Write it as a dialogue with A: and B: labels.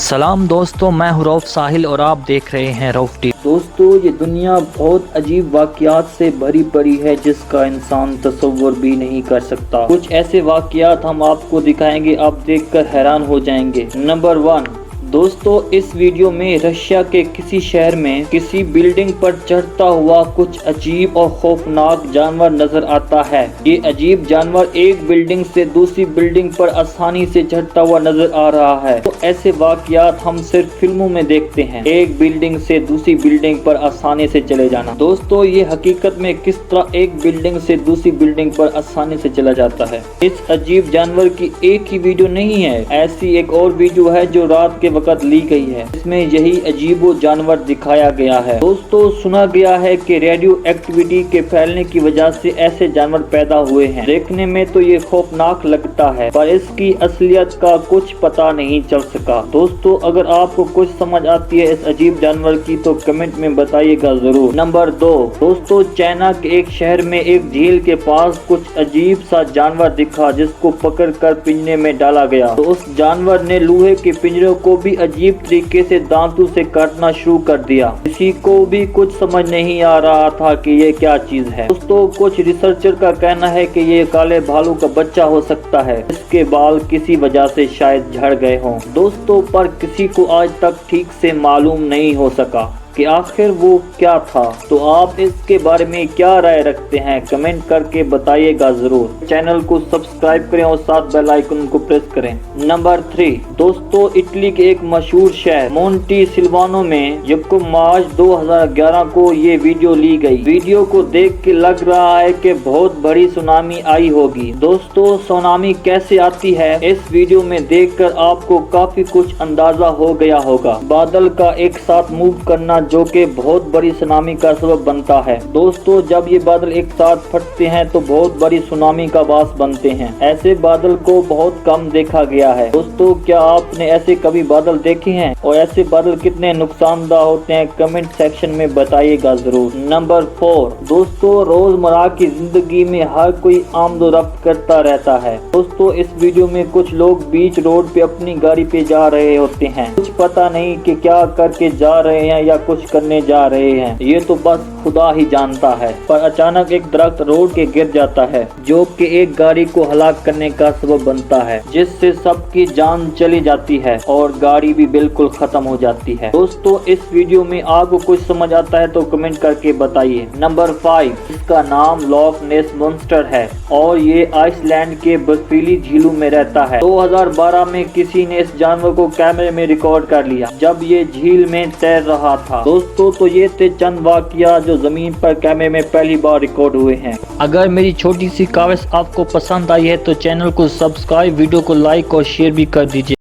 A: सलाम दोस्तों, मैं हूं रऊफ साहिल और आप देख रहे हैं रऊफ टीवी।
B: दोस्तों, ये दुनिया बहुत अजीब वाक़यात से भरी पड़ी है जिसका इंसान तसव्वुर भी नहीं कर सकता। कुछ ऐसे वाक़यात हम आपको दिखाएंगे, आप देखकर हैरान हो जाएंगे। नंबर 1, दोस्तों, इस वीडियो में रशिया के किसी शहर में किसी बिल्डिंग पर चढ़ता हुआ कुछ अजीब और खौफनाक जानवर नजर आता है। ये अजीब जानवर एक बिल्डिंग से दूसरी बिल्डिंग पर आसानी से चढ़ता हुआ नजर आ रहा है। तो ऐसे वाक़यात हम सिर्फ फिल्मों में देखते हैं, एक बिल्डिंग से दूसरी बिल्डिंग पर आसानी से चले जाना। दोस्तों, ये हकीकत में किस तरह एक बिल्डिंग से दूसरी बिल्डिंग पर आसानी से चला जाता है। इस अजीब जानवर की एक ही वीडियो नहीं है, ऐसी एक और वीडियो है जो रात के वक्त ली गई है, इसमें यही अजीबो जानवर दिखाया गया है। दोस्तों, सुना गया है कि रेडियो एक्टिविटी के फैलने की वजह से ऐसे जानवर पैदा हुए हैं। देखने में तो ये खौफनाक लगता है, पर इसकी असलियत का कुछ पता नहीं चल सका। दोस्तों, अगर आपको कुछ समझ आती है इस अजीब जानवर की तो कमेंट में बताइएगा जरूर। नंबर 2, दोस्तों, चाइना के एक शहर में एक झील के पास कुछ अजीब सा जानवर दिखा जिसको पकड़ कर पिंजरे में डाला गया। तो उस जानवर ने लोहे के पिंजरे को भी अजीब तरीके से दांतों से काटना शुरू कर दिया। किसी को भी कुछ समझ नहीं आ रहा था कि ये क्या चीज है। दोस्तों, कुछ रिसर्चर का कहना है कि ये काले भालू का बच्चा हो सकता है, इसके बाल किसी वजह से शायद झड़ गए हों। दोस्तों, पर किसी को आज तक ठीक से मालूम नहीं हो सका कि आखिर वो क्या था। तो आप इसके बारे में क्या राय रखते हैं, कमेंट करके बताइएगा जरूर। चैनल को सब्सक्राइब करें और साथ बेल आइकन को प्रेस करें। नंबर 3, दोस्तों, इटली के एक मशहूर शहर मोंटी सिल्वानो में 1 मार्च 2011 को ये वीडियो ली गई। वीडियो को देख के लग रहा है कि बहुत बड़ी सुनामी आई होगी। दोस्तों, सुनामी कैसे आती है इस वीडियो में देखकर आपको काफी कुछ अंदाजा हो गया होगा। बादल का एक साथ मूव करना जो कि बहुत बड़ी सुनामी का सबब बनता है। दोस्तों, जब ये बादल एक साथ फटते हैं तो बहुत बड़ी सुनामी का बास बनते हैं। ऐसे बादल को बहुत कम देखा गया है। दोस्तों, क्या आपने ऐसे कभी बादल देखे हैं और ऐसे बादल कितने नुकसानदायक होते हैं, कमेंट सेक्शन में बताइएगा जरूर। नंबर 4, दोस्तों, रोजमर्रा की जिंदगी में हर कोई आमदोरफ्त करता रहता है। दोस्तों, इस वीडियो में कुछ लोग बीच रोड पे अपनी गाड़ी पे जा रहे होते हैं, कुछ पता नहीं कि क्या करके जा रहे हैं या कुछ करने जा रहे हैं, ये तो बस खुदा ही जानता है। पर अचानक एक दरख्त रोड के गिर जाता है जो कि एक गाड़ी को हलाक करने का सबब बनता है, जिससे सबकी जान चली जाती है और गाड़ी भी बिल्कुल खत्म हो जाती है। दोस्तों, इस वीडियो में आपको कुछ समझ आता है तो कमेंट करके बताइए। नंबर 5, इसका नाम लॉक नेस मॉन्स्टर है और ये आइसलैंड के बर्फीली झीलों में रहता है। 2012 में किसी ने इस जानवर को कैमरे में रिकॉर्ड कर लिया जब ये झील में तैर रहा था। दोस्तों, तो ये थे चंद वाकया जो जमीन पर कैमरे में पहली बार रिकॉर्ड हुए हैं।
A: अगर मेरी छोटी सी काविश आपको पसंद आई है तो चैनल को सब्सक्राइब, वीडियो को लाइक और शेयर भी कर दीजिए।